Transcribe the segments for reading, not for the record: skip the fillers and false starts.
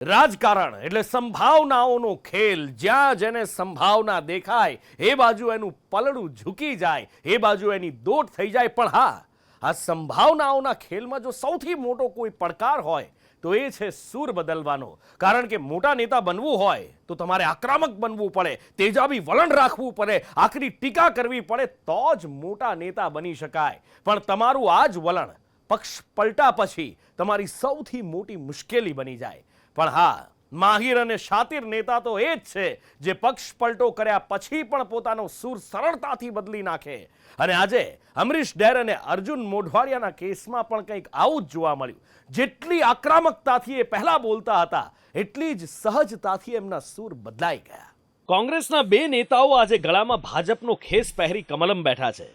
રાજકારણ એટલે સંભાવનાઓનો ખેલ। જ્યાં જેને સંભાવના દેખાય એ બાજુ એનું પલડું ઝૂકી જાય, એ બાજુ એની દોટ થઈ જાય। પણ હા, આ સંભાવનાઓના ખેલમાં જો સૌથી મોટો કોઈ પડકાર હોય તો એ છે સૂર બદલવાનો। કારણ કે મોટા નેતા બનવું હોય તો તમારે આક્રમક બનવું પડે, તેજાબી વલણ રાખવું પડે, આકરી ટીકા કરવી પડે, તો જ મોટા નેતા બની શકાય। પણ તમારું આ જ વલણ પક્ષ પલટા પછી તમારી સૌથી મોટી મુશ્કેલી બની જાય। પણ હા, માહિર અને શાતિર નેતા તો એ જ છે જે પક્ષ પલટો કર્યા પછી પણ પોતાનો સૂર સરળતાથી બદલી નાખે। અને આજે અમરીશ ડેર અને અર્જુન મોઢવાડિયાના કેસમાં પણ કંઈક આવું જ જોવા મળ્યું। જેટલી આક્રમકતાથી એ પહેલા બોલતા હતા એટલી જ સહજતાથી એમના સૂર બદલાઈ ગયા। કોંગ્રેસના બે નેતાઓ આજે ગળામાં ભાજપનો ખેસ પહેરી કમલમ બેઠા છે,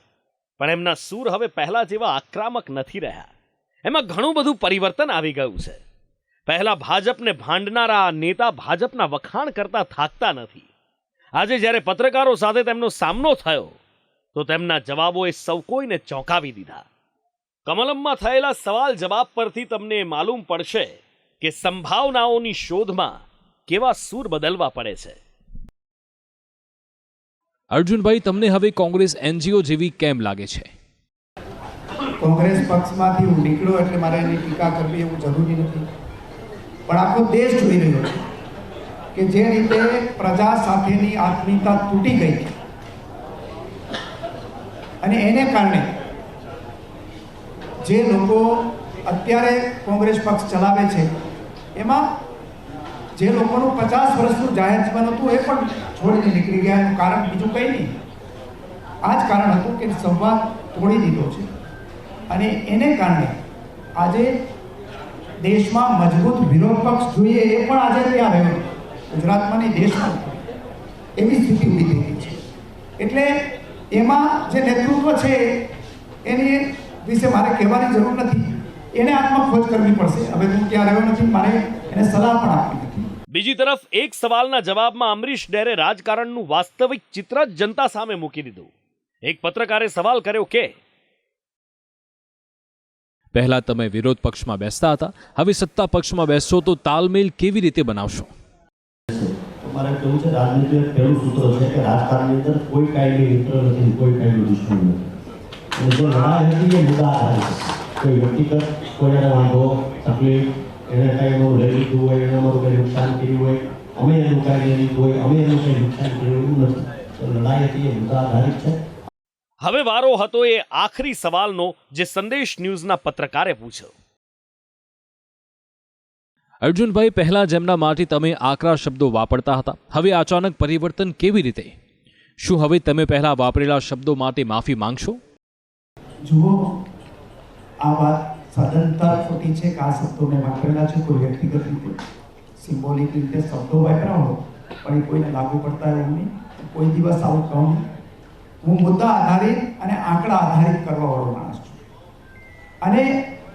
પણ એમના સૂર હવે પહેલા જેવા આક્રમક નથી રહ્યા। એમાં ઘણું બધું પરિવર્તન આવી ગયું છે। પહેલા ભાજપને ભાંડનારા નેતા ભાજપના વખાણ કરતા થાકતા નથી। આજે જ્યારે પત્રકારો સાથે તેમનો સામનો થયો તો તેમના જવાબોએ સૌ કોઈને ચોંકાવી દીધા। કમલમમાં થયેલા સવાલ જવાબ પરથી તમને માલુમ પડશે કે સંભાવનાઓની શોધમાં કેવા સૂર બદલવા પડે છે। અર્જુનભાઈ, તમને હવે કોંગ્રેસ એનજીઓ જેવી કેમ લાગે છે? કોંગ્રેસ પક્ષમાંથી હું નીકળ્યો એટલે મારે એની ટીકા કરવી એવું જરૂરી નથી, પણ આખો દેશ જોઈ રહ્યો છે કે જે રીતે પ્રજા સાથેની આત્મીયતા તૂટી ગઈ છે અને એને કારણે જે લોકો અત્યારે કોંગ્રેસ પક્ષ ચલાવે છે એમાં જે લોકોનું 50 વર્ષનું જાહેર જીવન હતું એ પણ છોડીને નીકળી ગયા। એનું કારણ બીજું કંઈ નહીં, આ જ કારણ હતું કે સંવાદ તોડી દીધો છે અને એને કારણે આજે દેશમાં મજબૂત વિરોધ પક્ષ જોઈએ એ પણ આજે ત્યાં રહ્યો, ગુજરાતમાં નહીં દેશમાં એવી સ્થિતિ ઊભી થઈ ગઈ છે। એટલે એમાં જે નેતૃત્વ છે એની વિશે મારે કહેવાની જરૂર નથી, એને આત્મખોજ કરવી પડશે। હવે હું ત્યાં રહ્યો નથી, મારે એને સલાહ પણ આપવી નથી। બીજી તરફ એક સવાલના જવાબમાં અમરીશ ડેરે રાજકારણનું વાસ્તવિક ચિત્ર જ જનતા સામે મૂકી દીધું। એક પત્રકારે સવાલ કર્યો કે પહેલા તમે વિરોધ પક્ષમાં બેસતા હતા, હવે સત્તા પક્ષમાં બેસશો તો તાલમેલ કેવી રીતે બનાવશો? મારે કેવું છે, રાજનીતિ પહેલું સૂત્ર છે કે રાજકારણની અંદર કોઈ કાયમી મિત્ર નથી, કોઈ કાયમી દુશ્મન નથી। અને જો લડાઈ હતી એ મુદ્દા આધારિત છે, કોઈ વ્યક્તિગત કોઈને વાંધો તકલીફ, એને કાંઈ અમારું લઈ લીધું હોય, એને અમારું કંઈ નુકસાન કર્યું હોય, અમે એનું કાંઈ લઈ લીધું હોય, અમે એનું કંઈ નુકસાન કર્યું એવું નથી। તો લડાઈ હતી એ મુદ્દા આધારિત છે। હવે વારો હતો એ આખરી સવાલનો જે સંદેશ ન્યૂઝના પત્રકારે પૂછ્યો। અર્જુનભાઈ, પહેલા જેમના માટે તમે આકરા શબ્દો વાપરતા હતા, હવે અચાનક પરિવર્તન કેવી રીતે? શું હવે તમે પહેલા વાપરેલા શબ્દો માટે માફી માંગશો? જુઓ, આ વાત સદંતર ખોટી છે કે આ શબ્દો મેં વાપરેલા છે કોઈ વ્યક્તિગત રીતે, સિમ્બોલિક રીતે શબ્દો વાપર્યા હોય પણ એ કોઈને લાગુ પડતા એવું નહીં, કોઈ દિવસ આવું કહું નહીં। હું મુદ્દા આધારિત અને આંકડા આધારિત કરવાવાળો માણસ છું અને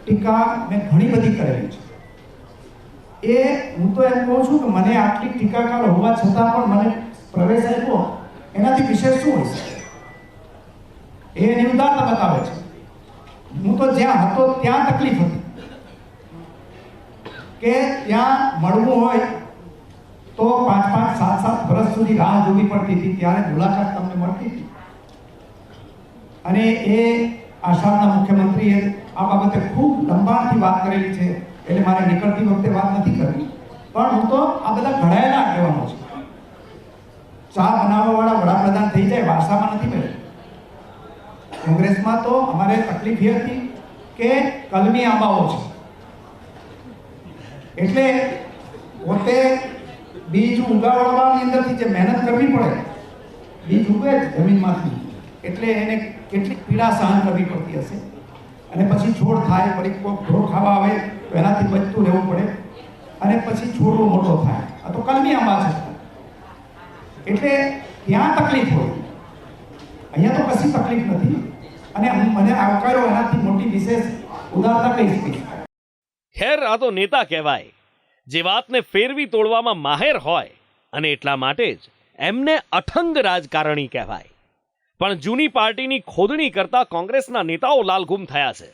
ટીકા મેં ઘણી બધી કરેલી છે। એ હું તો એમ કહું છું કે મને આટલી ટીકાકાર હોવા છતાં પણ મને પ્રવેશ આપ્યો, એનાથી વિશેષ શું હોય છે? એ એની ઉદારતા બતાવે છે। હું તો જ્યાં હતો ત્યાં તકલીફ હતી કે ત્યાં મળવું હોય તો 5-5, 7-7 વર્ષ સુધી રાહ જોવી પડતી હતી, ત્યારે મુલાકાત તમને મળતી હતી। અને એ આસામના મુખ્યમંત્રીએ આ બાબતે ખૂબ લંબાણથી વાત કરેલી છે, એટલે મારે નીકળતી વખતે વાત નથી કરવી, પણ હું તો આ બધા ઘડાયેલા આગેવાનો છે। ચા બનાવવાવાળા વડાપ્રધાન થઈ જાય વારસામાં નથી મળે। કોંગ્રેસમાં તો અમારે તકલીફ એ હતી કે કલમી આંબાઓ છે, એટલે પોતે બીજ ઉગાડવાની અંદરથી જે મહેનત કરવી પડે, બીજ ઉગે જમીનમાંથી, એટલે એને કેટલીક પીડા સહન કરવી પડતી હશે અને પછી છોડ થાય, ફરી કોઈ ઘોડો ખાવા આવે તો એનાથી બચતું રહેવું પડે અને પછી છોડવો મોટો થાય। આ તો કલમી આંબા છે, એટલે ત્યાં તકલીફ હોય, અહીંયા તો કશી તકલીફ નથી અને મને આવકાર્યો એનાથી મોટી વિશેષ ઉદારતા કહી શકીશ। ખેર, આ તો નેતા કહેવાય જે વાતને ફેરવી તોડવામાં માહેર હોય અને એટલા માટે જ એમને અઠંગ રાજકારણી કહેવાય। પણ જૂની પાર્ટીની ખોદણી કરતા કોંગ્રેસના નેતાઓ લાલઘુમ થયા છે।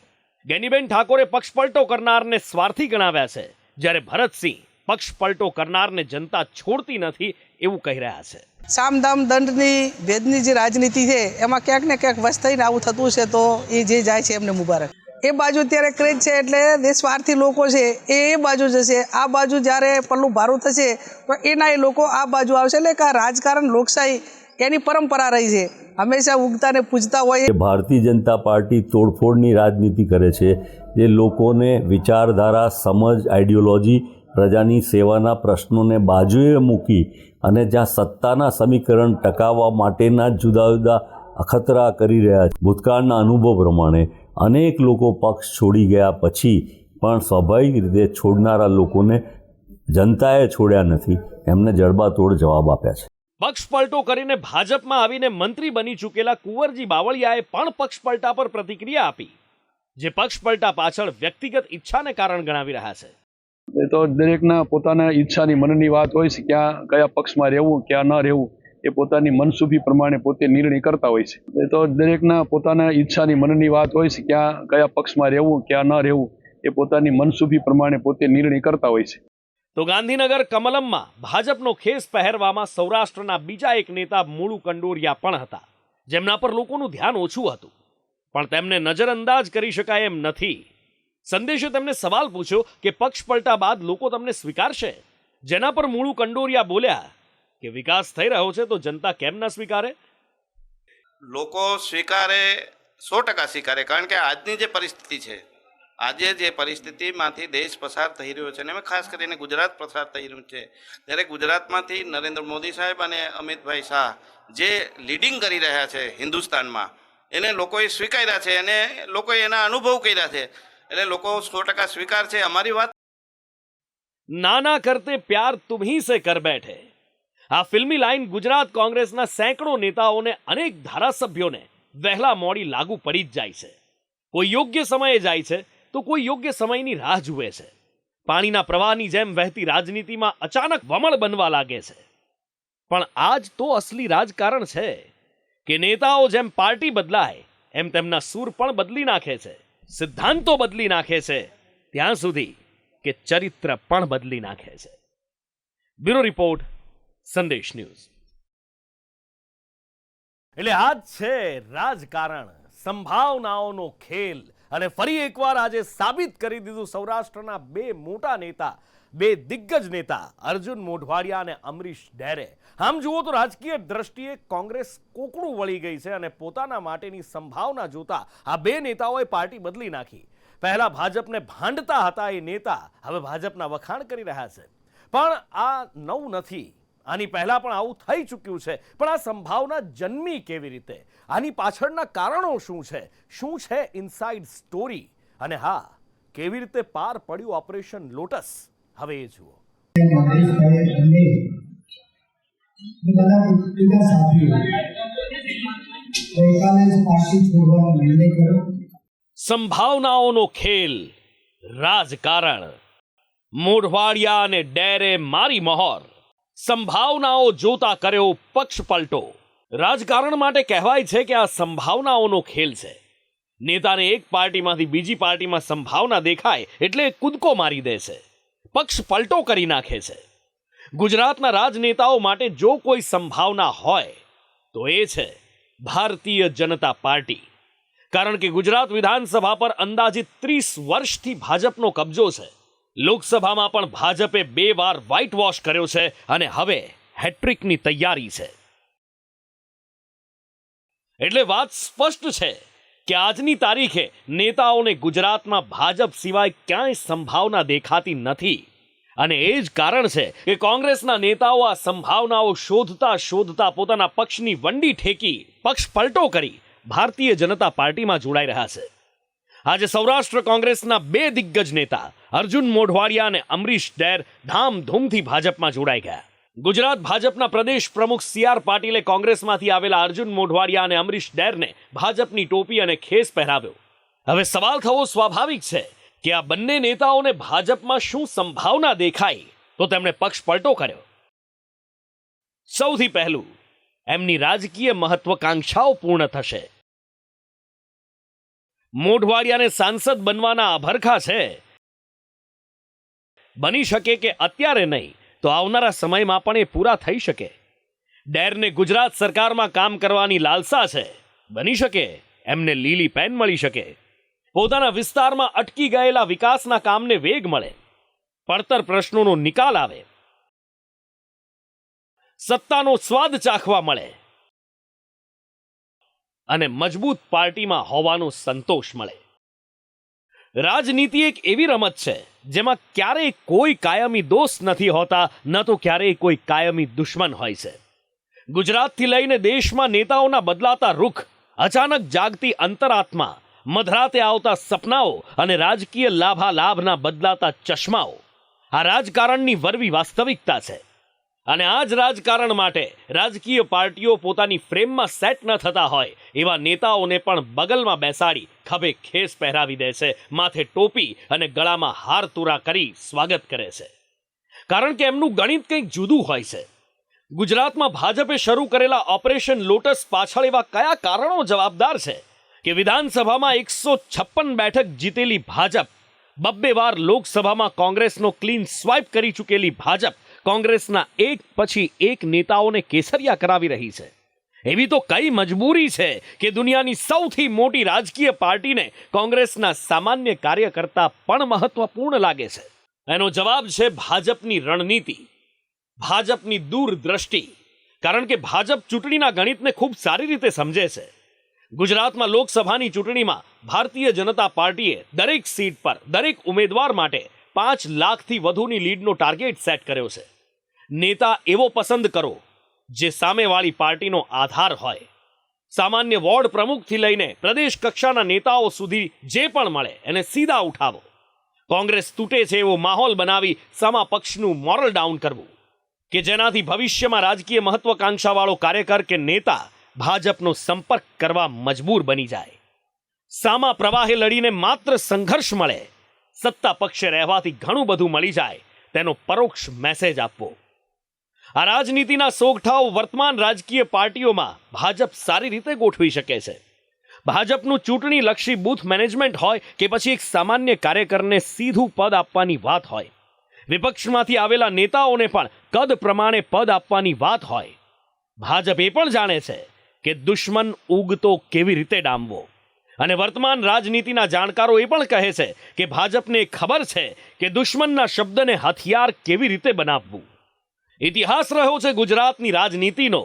ગેનીબેન ઠાકોરે પક્ષ પલટો કરનારને સ્વાર્થી ગણાવ્યા છે, જ્યારે ભરતસિંહ પક્ષ પલટો કરનારને જનતા છોડતી નથી એવું કહી રહ્યા છે. સામદામ દંડની ભેદની જે રાજનીતિ છે એમાં ક્યાંક ને ક્યાંક વશ થઈને આવું થતું છે, તો એ જે જાય છે એમને મુબારક. એ બાજુ અત્યારે ક્રેઝ છે એટલે દેશવારથી લોકો છે એ બાજુ જશે, આ બાજુ જ્યારે પલ્લું ભારું થશે તો એના એ લોકો આ બાજુ આવશે. એટલે કે આ રાજકારણ લોકશાહી એની પરંપરા રહી છે, હંમેશા ઉગતા ને પૂજતા હોય. ભારતીય જનતા પાર્ટી તોડફોડની રાજનીતિ કરે છે, જે લોકોને વિચારધારા, સમજ, આઈડિયોલોજી, પ્રજાની સેવાના પ્રશ્નોને બાજુએ મૂકી અને જ્યાં સત્તાના સમીકરણ ટકાવવા માટેના જુદા જુદા અખતરા કરી રહ્યા છે. ભૂતકાળના અનુભવ પ્રમાણે અનેક લોકો પક્ષ છોડી ગયા પછી પણ સ્વાભાવિક રીતે છોડનારા લોકોને જનતાએ છોડ્યા નથી, એમને જડબાતોડ જવાબ આપ્યા છે. પક્ષ પલટો કરીને ભાજપમાં આવીને મંત્રી બની ચૂકેલા કુંવરજી બાવળિયાએ પણ પક્ષ પલટા પર પ્રતિક્રિયા આપી, જે પક્ષ પલટા પાછળ વ્યક્તિગત ઈચ્છાને કારણ ગણાવી રહ્યા છે. એ તો દરેકના પોતાના ઈચ્છાની મનની વાત હોય છે, ક્યાં કયા પક્ષમાં રહેવું ક્યાં ન રહેવું એ પોતાની મનસુખી પ્રમાણે પોતે નિર્ણય કરતા હોય છે. એ તો દરેકના પોતાના ઈચ્છાની મનની વાત હોય છે, ક્યાં કયા પક્ષમાં રહેવું ક્યાં ન રહેવું એ પોતાની મનસુખી પ્રમાણે પોતે નિર્ણય કરતા હોય છે. તો ગાંધીનગર કમલમમાં ભાજપનો ખેસ પહેરવામાં સૌરાષ્ટ્રના બીજા એક નેતા મુળુ કંડોરિયા પણ હતા, જેમના પર લોકોનું ધ્યાન ઓછું હતું, પણ તેમને નજરઅંદાજ કરી શકાય એમ નથી. સંદેશે તેમને સવાલ પૂછ્યો કે પક્ષ પલટા બાદ લોકો તમને સ્વીકારશે, જેના પર મુળુ કંડોરિયા બોલ્યા કે વિકાસ થઈ રહ્યો છે તો જનતા કેમ ન સ્વીકારે. લોકો સ્વીકારે, 100% સ્વીકારે, કારણ કે આજની જે પરિસ્થિતિ છે, આજે જે પરિસ્થિતિમાંથી દેશ પસાર થઈ રહ્યો છે, અને એમાં ખાસ કરીને ગુજરાત પસાર થઈ રહ્યું છે, ત્યારે ગુજરાતમાંથી નરેન્દ્ર મોદી સાહેબ અને અમિતભાઈ શાહ જે લીડિંગ કરી રહ્યા છે હિન્દુસ્તાનમાં, એને લોકોએ સ્વીકાર્યા છે અને લોકોએ એના અનુભવ કર્યા છે, એટલે લોકો 100% સ્વીકાર છે અમારી વાત. નાના કરતે પ્યાર તુમ્હી સે કર બેઠે, આ ફિલ્મી લાઈન ગુજરાત કોંગ્રેસના સેંકડો નેતાઓને, અનેક ધારાસભ્યોને વહેલા મોડી લાગુ પડી જ જાય છે. કોઈ યોગ્ય સમયે જાય છે તો કોઈ યોગ્ય સમયની રાહ જુએ છે. પાણીના પ્રવાહની જેમ વહેતી રાજનીતિમાં અચાનક વમળ બનવા લાગે છે. પણ આજ તો અસલી રાજકારણ છે કે નેતાઓ જેમ પાર્ટી બદલાય એમ તેમના સૂર પણ બદલી નાખે છે, સિદ્ધાંતો બદલી નાખે છે, ત્યાં સુધી કે ચરિત્ર પણ બદલી નાખે છે. બ્યુરો રિપોર્ટ, સંદેશ ન્યૂઝ. એટલે આ જ છે રાજકારણ, સંભાવનાઓનો ખેલ. અને ફરી એકવાર આજે સાબિત કરી દીધું સૌરાષ્ટ્રના બે મોટા નેતા, બે દિગ્ગજ નેતા અર્જુન મોઢવાડિયા અને અમરીશ ડેરે. આમ જુઓ તો રાજકીય દ્રષ્ટિએ કોંગ્રેસ કોકડું વળી ગઈ છે અને પોતાના માટેની સંભાવના જોતા આ બે નેતાઓએ પાર્ટી બદલી નાખી. પહેલા ભાજપને ભાંડતા હતા એ નેતા હવે ભાજપના વખાણ કરી રહ્યા છે. પણ આ નવું નથી, આની પહેલા પણ આવું થઈ ચૂક્યું છે. પણ આ સંભાવના જન્મી કેવી રીતે, આની પાછળના કારણો શું છે ઇનસાઇડ સ્ટોરી, અને હા, કેવી રીતે પાર પડ્યું ઓપરેશન લોટસ, હવે એ જુઓ. સંભાવનાઓનો ખેલ, રાજકારણ. મોઢવાડિયા અને ડેરે મારી મહોર. સંભાવનાઓ જોતા કર્યો પક્ષ પલટો. રાજકારણ માટે કહેવાય છે કે આ સંભાવનાઓનો ખેલ છે. નેતાને એક પાર્ટીમાંથી બીજી પાર્ટીમાં સંભાવના દેખાય એટલે કૂદકો મારી દે છે, પક્ષ પલટો કરી નાખે છે. ગુજરાતના રાજનેતાઓ માટે જો કોઈ સંભાવના હોય તો એ છે ભારતીય જનતા પાર્ટી. કારણ કે ગુજરાત વિધાનસભા પર અંદાજિત 30 વર્ષથી ભાજપનો કબજો છે. લોકસભામાં પણ ભાજપે 2 વાર વ્હાઇટ વોશ કર્યો છે અને હવે હેટ્રિકની તૈયારી છે. એટલે વાત સ્પષ્ટ છે કે આજની તારીખે નેતાઓને ગુજરાતમાં ભાજપ સિવાય ક્યાંય સંભાવના દેખાતી નથી. અને એ જ કારણ છે કે કોંગ્રેસના નેતાઓ આ સંભાવનાઓ શોધતા પોતાના પક્ષની વંડી ઠેકી પક્ષ પલટો કરી ભારતીય જનતા પાર્ટીમાં જોડાઈ રહ્યા છે. આજે સૌરાષ્ટ્ર કોંગ્રેસના 2 દિગ્ગજ નેતા અર્જુન મોઢવાડિયા અને અમરીશ ડેર ધામધૂમથી ભાજપમાં જોડાઈ ગયા. ગુજરાત ભાજપના પ્રદેશ પ્રમુખ CR પાટીલે કોંગ્રેસમાંથી આવેલા અર્જુન મોઢવાડિયા અને અમરીશ ડેરને ભાજપની ટોપી અને ખેસ પહેરાવ્યો. હવે સવાલ થવો સ્વાભાવિક છે કે આ બંને નેતાઓને ભાજપમાં શું સંભાવના દેખાઈ તો તેમણે પક્ષ પલટો કર્યો. સૌથી પહેલું, એમની રાજકીય મહત્વકાંક્ષાઓ પૂર્ણ થશે. મોઢવાડિયાને સાંસદ બનવાના અભરખા છે, બની શકે કે અત્યારે નહીં તો આવનારા સમયમાં પણ એ પૂરા થઈ શકે. ડેરને ગુજરાત સરકારમાં કામ કરવાની લાલસા છે. બની શકે એમને લીલી પેન મળી શકે. પોતાના વિસ્તારમાં અટકી ગયેલા વિકાસના કામને વેગ મળે. પડતર પ્રશ્નોનો નિકાલ આવે. સત્તાનો સ્વાદ ચાખવા મળે અને મજબૂત પાર્ટીમાં હોવાનો સંતોષ મળે. રાજનીતિ એક એવી રમત છે જેમાં ક્યારેય કોઈ કાયમી દોસ્ત નથી હોતા, ન તો ક્યારેય કોઈ કાયમી દુશ્મન હોય છે. ગુજરાતથી લઈને દેશમાં નેતાઓના બદલાતા રૂખ, અચાનક જાગતી અંતરાત્મા, મધરાતે આવતા સપનાઓ અને રાજકીય લાભાલાભના બદલાતા ચશ્માઓ આ રાજકારણની વરવી વાસ્તવિકતા છે. અને આ જ રાજકારણ માટે રાજકીય પાર્ટીઓ પોતાની ફ્રેમમાં સેટ ન થતા હોય એવા નેતાઓને પણ બગલમાં બેસાડી ખભે ખેસ પહેરાવી દે છે, માથે ટોપી અને ગળામાં હાર તુરા કરી સ્વાગત કરે છે. કારણ કે એમનું ગણિત કંઈક જુદું હોય છે. ગુજરાતમાં ભાજપે શરૂ કરેલા ઓપરેશન લોટસ પાછળ એવા કયા કારણો જવાબદાર છે કે વિધાનસભામાં 156 બેઠક જીતેલી ભાજપ, 2 વાર લોકસભામાં કોંગ્રેસનો ક્લીન સ્વાઇપ કરી ચૂકેલી ભાજપ કોંગ્રેસના એક પછી એક નેતાઓને કેસરિયા કરાવી રહી છે. એવી તો કઈ મજબૂરી છે કે દુનિયાની સૌથી મોટી રાજકીય પાર્ટીને કોંગ્રેસના સામાન્ય કાર્યકર્તા પણ મહત્વપૂર્ણ લાગે છે. એનો જવાબ છે ભાજપની રણનીતિ, ભાજપની દૂરદ્રષ્ટિ. કારણ કે ભાજપ ચૂંટણીના ગણિતને ખૂબ સારી રીતે સમજે છે. ગુજરાતમાં લોકસભાની ચૂંટણીમાં ભારતીય જનતા પાર્ટીએ દરેક સીટ પર દરેક ઉમેદવાર માટે 5 લાખથી વધુની લીડનો ટાર્ગેટ સેટ કર્યો છે. નેતા એવો પસંદ કરો જે સામેવાળી પાર્ટીનો આધાર હોય. સામાન્ય વોર્ડ પ્રમુખથી લઈને પ્રદેશ કક્ષાના નેતાઓ સુધી જે પણ મળે એને સીધા ઉઠાવો. કોંગ્રેસ તૂટે છે એવો માહોલ બનાવી સામા પક્ષનું મોરલ ડાઉન કરવું કે જેનાથી ભવિષ્યમાં રાજકીય મહત્વાકાંક્ષાવાળો કાર્યકર કે નેતા ભાજપનો સંપર્ક કરવા મજબૂર બની જાય. સામા પ્રવાહે લડીને માત્ર સંઘર્ષ મળે, સત્તા પક્ષે રહેવાથી ઘણું બધું મળી જાય તેનો પરોક્ષ મેસેજ આપવો. આ રાજનીતિના સોગઠાઓ વર્તમાન રાજકીય પાર્ટીઓમાં ભાજપ સારી રીતે ગોઠવી શકે છે. ભાજપનું ચૂંટણીલક્ષી બૂથ મેનેજમેન્ટ હોય કે પછી એક સામાન્ય કાર્યકરને સીધું પદ આપવાની વાત હોય, વિપક્ષમાંથી આવેલા નેતાઓને પણ કદ પ્રમાણે પદ આપવાની વાત હોય, ભાજપ એ પણ જાણે છે કે દુશ્મન ઉગતો કેવી રીતે ડામવો. અને વર્તમાન રાજનીતિના જાણકારો એ પણ કહે છે કે ભાજપને ખબર છે કે દુશ્મનના શબ્દને હથિયાર કેવી રીતે બનાવવું. ઇતિહાસ રહ્યો છે ગુજરાતની રાજનીતિનો.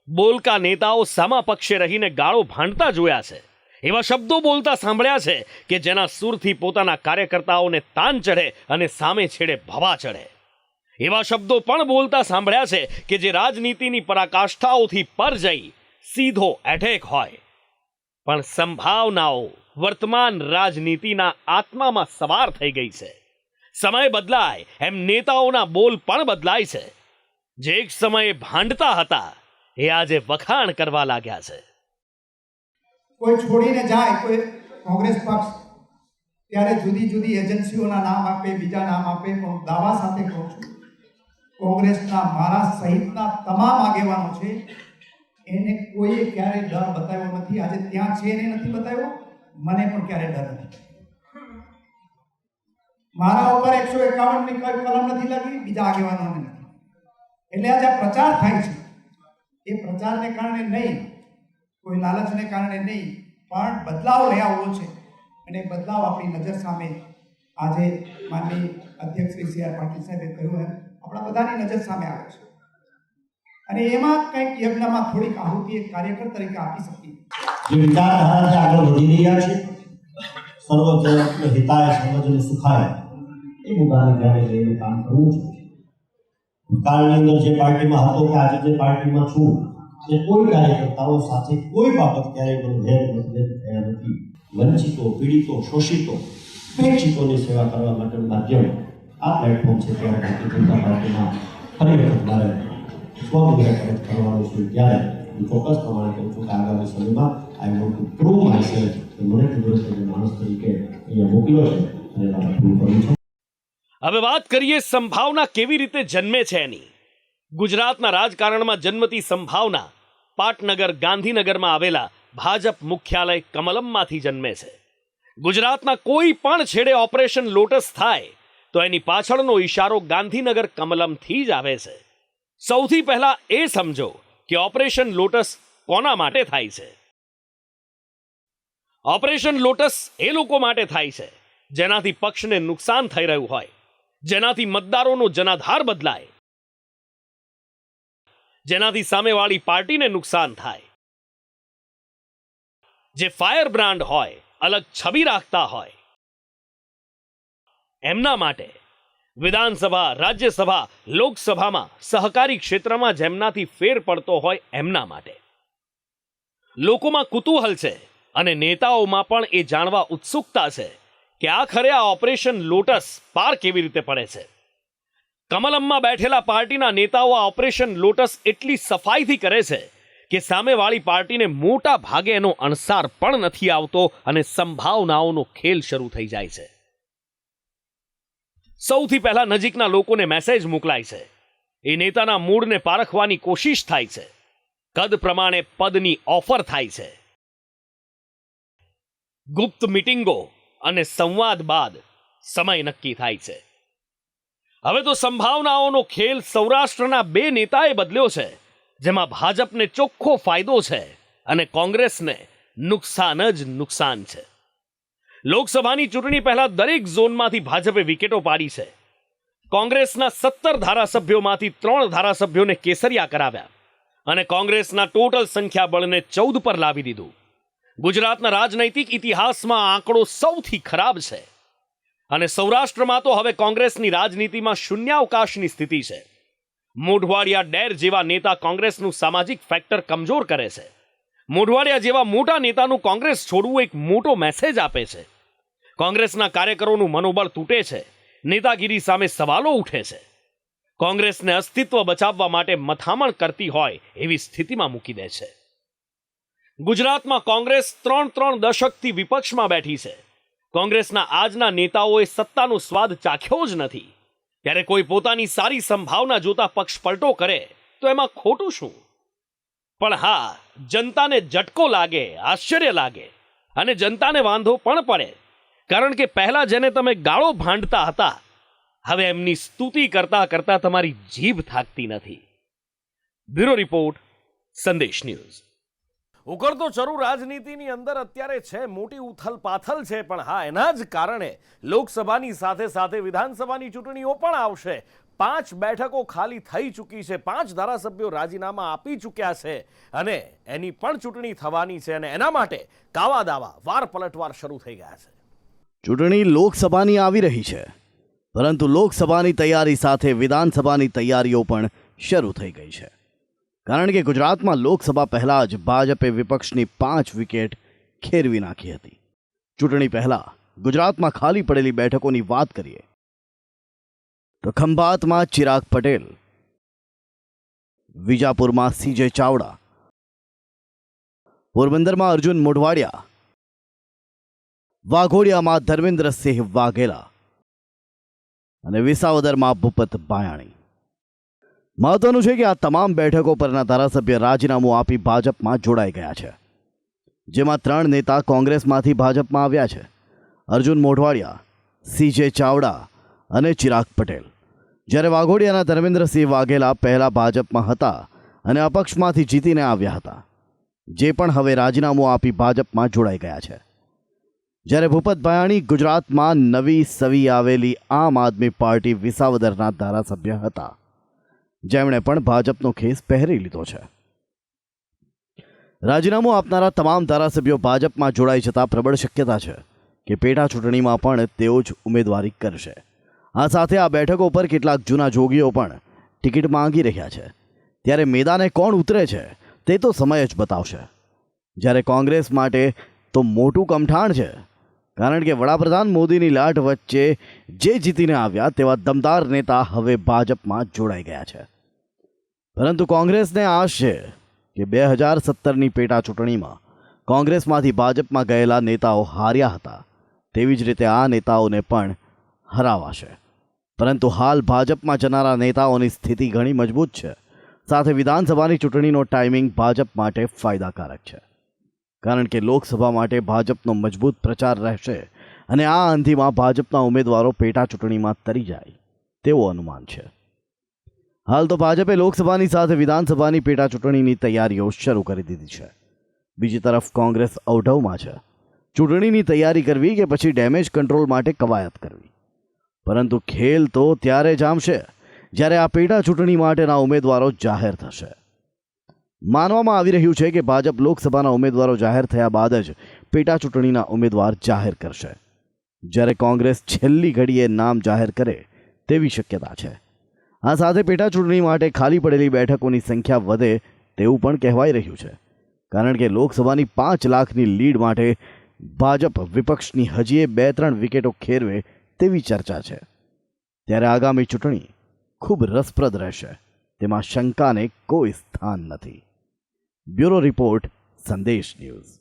બોલકા નેતાઓ સામા પક્ષે રહીને ગાળો ભાંડતા જોયા છે. એવા શબ્દો બોલતા સાંભળ્યા છે કે જેના સૂરથી પોતાના કાર્યકર્તાઓને તાન ચઢે અને સામે છેડે ભવા ચઢે. એવા શબ્દો પણ બોલતા સાંભળ્યા છે કે જે રાજનીતિની પરાકાષ્ઠાઓથી પર જઈ સીધો એટેક હોય. પણ સંભાવનાઓ વર્તમાન રાજનીતિના આત્મામાં સવાર થઈ ગઈ છે. સમય બદલાય એમ નેતાઓના બોલ પણ બદલાય છે. જે એક સમયે ભાંડતા હતા એ આજે વખાણ કરવા લાગ્યા છે. કોઈ છોડીને જાય કોઈ કોંગ્રેસ પક્ષ ત્યારે જુદી જુદી એજન્સીઓના નામ આપે, બીજા નામ આપે, પણ દાવા સાથે કહું છું કોંગ્રેસના મારા સહિતના તમામ આગેવાનો છે એને કોઈએ ક્યારેય ડર બતાવ્યો નથી. આજે ત્યાં છે એને નથી બતાવ્યો, મને પણ ક્યારેય ડર નથી. મારા ઉપર 151ની કોઈ કલમ નથી લાગી, બીજા આગેવાનોને નથી. એટલે આજે આ પ્રચાર થાય છે એ પ્રચારને કારણે નહીં, કોઈ લાલચને કારણે નહીં, પણ બદલાવ લઈ આવવો છે. અને બદલાવ આપણી નજર સામે આજે માનની અધ્યક્ષ શ્રી સી આર પાટીલ સાહેબે કહ્યું એમ આપણા બધાની નજર સામે આવે છે. અને એમાં કંઈક યજ્ઞમાં થોડીક આહુતિ એક કાર્યકર તરીકે આપી શકીએ. જે વિચારધારાથી આગળ વધી રહ્યા છે, સર્વજનને હિતાય સર્વજન સુખાય, એ મુદ્દાને ધ્યાને લઈને કામ કરવું છે. ભૂતકાળની અંદર જે પાર્ટીમાં હતો કે આજે જે પાર્ટીમાં છું, એ કોઈ કાર્યકર્તાઓ સાથે કોઈ બાબત ક્યારેય મતભેદ થયા નથી. વંચિતો, પીડિતો, શોષિતો, ઉપેક્ષિતોની સેવા કરવા માટેનું માધ્યમ આ પ્લેટફોર્મ છે. ત્યારે ભારતીય જનતા પાર્ટીમાં ફરી વખત મારે સ્વવિગ્રહ કરવાનું છે. ત્યારે હું ચોક્કસ પ્રમાણે કહું છું કે આગામી સમયમાં I want to prove myself કે મને કુદરતે માણસ તરીકે અહીંયા મોકલ્યો છે અને એના પ્રૂવ કરવું છે. હવે વાત કરીએ સંભાવના કેવી રીતે જન્મે છે એની. ગુજરાતના રાજકારણમાં જન્મતી સંભાવના પાટનગર ગાંધીનગરમાં આવેલા ભાજપ મુખ્યાલય કમલમમાંથી જન્મે છે. ગુજરાતના કોઈ પણ છેડે ઓપરેશન લોટસ થાય તો એની પાછળનો ઈશારો ગાંધીનગર કમલમથી જ આવે છે. સૌથી પહેલા એ સમજો કે ઓપરેશન લોટસ કોના માટે થાય છે. ઓપરેશન લોટસ એ લોકો માટે થાય છે જેનાથી પક્ષને નુકસાન થઈ રહ્યું હોય, જેનાથી મતદારોનો જનાધાર બદલાય, જેનાથી સામેવાળી પાર્ટીને નુકસાન થાય, જે ફાયર બ્રાન્ડ હોય, અલગ છબી રાખતા હોય, એમના માટે. વિધાનસભા, રાજ્યસભા, લોકસભામાં સહકારી ક્ષેત્રમાં જેમનાથી ફેર પડતો હોય એમના માટે. લોકોમાં કુતૂહલ છે અને નેતાઓમાં પણ એ જાણવા ઉત્સુકતા છે કે આખરે આ ઓપરેશન લોટસ પાર કેવી રીતે પડે છે. કમલમમાં બેઠેલા પાર્ટીના નેતાઓ આ ઓપરેશન લોટસ એટલી સફાઈથી કરે છે કે સામેવાળી પાર્ટીને મોટા ભાગે એનો અણસાર પણ નથી આવતો અને સંભાવનાઓનો ખેલ શરૂ થઈ જાય છે. સૌથી પહેલા નજીકના લોકોને મેસેજ મોકલાય છે. એ નેતાના મૂડને પારખવાની કોશિશ થાય છે. કદ પ્રમાણે પદની ઓફર થાય છે. ગુપ્ત મીટિંગો અને સંવાદ બાદ સમય નક્કી થાય છે. હવે તો સંભાવનાઓનો ખેલ સૌરાષ્ટ્રના 2 નેતાએ બદલ્યો છે, જેમાં ભાજપને ચોખ્ખો ફાયદો છે અને કોંગ્રેસને નુકસાન જ નુકસાન છે. લોકસભાની ચૂંટણી પહેલા દરેક ઝોનમાંથી ભાજપે વિકેટો પાડી છે. કોંગ્રેસના 17 ધારાસભ્યોમાંથી 3 ધારાસભ્યોને કેસરિયા કરાવ્યા અને કોંગ્રેસના ટોટલ સંખ્યાબળને 14 પર લાવી દીધું. ગુજરાતના રાજનૈતિક ઇતિહાસમાં આંકડો સૌથી ખરાબ છે અને સૌરાષ્ટ્રમાં તો હવે કોંગ્રેસની રાજનીતિમાં શૂન્યાવકાશની સ્થિતિ છે. મોઢવાડિયા ડેર જેવા નેતા કોંગ્રેસનું સામાજિક ફેક્ટર કમજોર કરે છે. મોઢવાડિયા જેવા મોટા નેતાનું કોંગ્રેસ છોડવું એક મોટો મેસેજ આપે છે. કોંગ્રેસના કાર્યકરોનું મનોબળ તૂટે છે. નેતાગીરી સામે સવાલો ઉઠે છે. કોંગ્રેસને અસ્તિત્વ બચાવવા માટે મથામણ કરતી હોય એવી સ્થિતિમાં મૂકી દે છે. ગુજરાતમાં કોંગ્રેસ 3 દશકથી વિપક્ષમાં બેઠી છે. કોંગ્રેસના આજના નેતાઓએ સત્તાનો સ્વાદ ચાખ્યો જ નથી. ત્યારે કોઈ પોતાની સારી સંભાવના જોતા પક્ષ પલટો કરે તો એમાં ખોટું શું? પણ હા, જનતાને ઝટકો લાગે, આશ્ચર્ય લાગે અને જનતાને વાંધો પણ પડે, કારણ કે પહેલા જેને તમે ગાળો ભાંડતા હતા, હવે એમની સ્તુતિ કરતા કરતા તમારી જીભ થાકતી નથી. બ્યુરો રિપોર્ટ, સંદેશ ન્યૂઝ. ઉકળતો ચરુ રાજનીતિની અંદર અત્યારે છે, મોટી ઉથલપાથલ છે, પણ હા, એના જ કારણે લોકસભાની સાથે સાથે વિધાનસભાની ચૂંટણીઓ પણ આવશે. 5 બેઠકો ખાલી થઈ ચૂકી છે. 5 ધારાસભ્યો રાજીનામા આપી ચૂક્યા છે અને એની પણ ચૂંટણી થવાની છે અને એના માટે કાવા દાવા વાર પલટવાર શરૂ થઈ ગયા છે. ચૂંટણી લોકસભાની આવી રહી છે, પરંતુ લોકસભાની તૈયારી સાથે વિધાનસભાની તૈયારીઓ પણ શરૂ થઈ ગઈ છે. કારણ કે ગુજરાતમાં લોકસભા પહેલા જ ભાજપે વિપક્ષની 5 વિકેટ ખેરવી નાખી હતી. ચૂંટણી પહેલા ગુજરાતમાં ખાલી પડેલી બેઠકોની વાત કરીએ તો ખંભાતમાં ચિરાગ પટેલ, વિજાપુરમાં CJ ચાવડા, પોરબંદરમાં અર્જુન મોઢવાડિયા, વાઘોડિયામાં ધર્મેન્દ્રસિંહ વાઘેલા અને વિસાવદરમાં ભૂપત બાયાણી. મહત્વનું છે કે આ તમામ બેઠકો પરના ધારાસભ્ય રાજીનામું આપી ભાજપમાં જોડાઈ ગયા છે, જેમાં 3 નેતા કોંગ્રેસમાંથી ભાજપમાં આવ્યા છે: અર્જુન મોઢવાડિયા, CJ ચાવડા અને ચિરાગ પટેલ. જ્યારે વાઘોડિયાના ધર્મેન્દ્રસિંહ વાઘેલા પહેલા ભાજપમાં હતા અને અપક્ષમાંથી જીતીને આવ્યા હતા, જે પણ હવે રાજીનામું આપી ભાજપમાં જોડાઈ ગયા છે. જ્યારે ભૂપત બાયાણી ગુજરાતમાં નવી સવી આવેલી આમ આદમી પાર્ટી વિસાવદરના ધારાસભ્ય હતા, જેમણે પણ ભાજપનો ખેસ પહેરી લીધો છે. રાજીનામું આપનારા તમામ ધારાસભ્યો ભાજપમાં જોડાઈ જતા પ્રબળ શક્યતા છે કે પેટા ચૂંટણીમાં પણ તેઓ જ ઉમેદવારી કરશે. આ સાથે આ બેઠકો પર કેટલાક જૂના જોગીઓ પણ ટિકિટ માંગી રહ્યા છે. ત્યારે મેદાને કોણ ઉતરે છે તે તો સમય જ બતાવશે. જ્યારે કોંગ્રેસ માટે તો મોટું કમઠાણ છે, કારણ કે વડાપ્રધાન મોદીની લાટ વચ્ચે જે જીતીને આવ્યા તેવા દમદાર નેતા હવે ભાજપમાં જોડાઈ ગયા છે. પરંતુ કોંગ્રેસને આશ છે કે 2017ની પેટા ચૂંટણીમાં કોંગ્રેસમાંથી ભાજપમાં ગયેલા નેતાઓ હાર્યા હતા, તેવી જ રીતે આ નેતાઓને પણ હરાવાશે. પરંતુ હાલ ભાજપમાં જનારા નેતાઓની સ્થિતિ ઘણી મજબૂત છે. સાથે વિધાનસભાની ચૂંટણીનો ટાઈમિંગ ભાજપ માટે ફાયદાકારક છે, કારણ કે લોકસભા માટે ભાજપનો મજબૂત પ્રચાર રહેશે અને આ અંતિમાં ભાજપના ઉમેદવારો પેટા ચૂંટણીમાં તરી જાય તેવું અનુમાન છે. હાલ તો ભાજપે લોકસભાની સાથે વિધાનસભાની પેટા ચૂંટણીની તૈયારીઓ શરૂ કરી દીધી છે. બીજી તરફ કોંગ્રેસ અવઢવમાં છે. ચૂંટણીની તૈયારી કરવી કે પછી ડેમેજ કંટ્રોલ માટે કવાયત કરવી. પરંતુ ખેલ તો ત્યારે જામશે જ્યારે આ પેટા ચૂંટણી માટેના ઉમેદવારો જાહેર થશે. માનવામાં આવી રહ્યું છે કે ભાજપ લોકસભાના ઉમેદવારો જાહેર થયા બાદ જ પેટા ચૂંટણીના ઉમેદવાર જાહેર કરશે, જ્યારે કોંગ્રેસ છેલ્લી ઘડીએ નામ જાહેર કરે તેવી શક્યતા છે. આ સાથે પેટા ચૂંટણી માટે ખાલી પડેલી બેઠકોની સંખ્યા વધે તેવું પણ કહેવાઈ રહ્યું છે, કારણ કે લોકસભાની 5 લાખની લીડ માટે ભાજપ વિપક્ષની હજીએ 2-3 વિકેટો ખેરવે તેવી ચર્ચા છે. ત્યારે આગામી ચૂંટણી ખૂબ રસપ્રદ રહેશે તેમાં શંકાને કોઈ સ્થાન નથી. બ્યુરો રિપોર્ટ, સંદેશ ન્યૂઝ.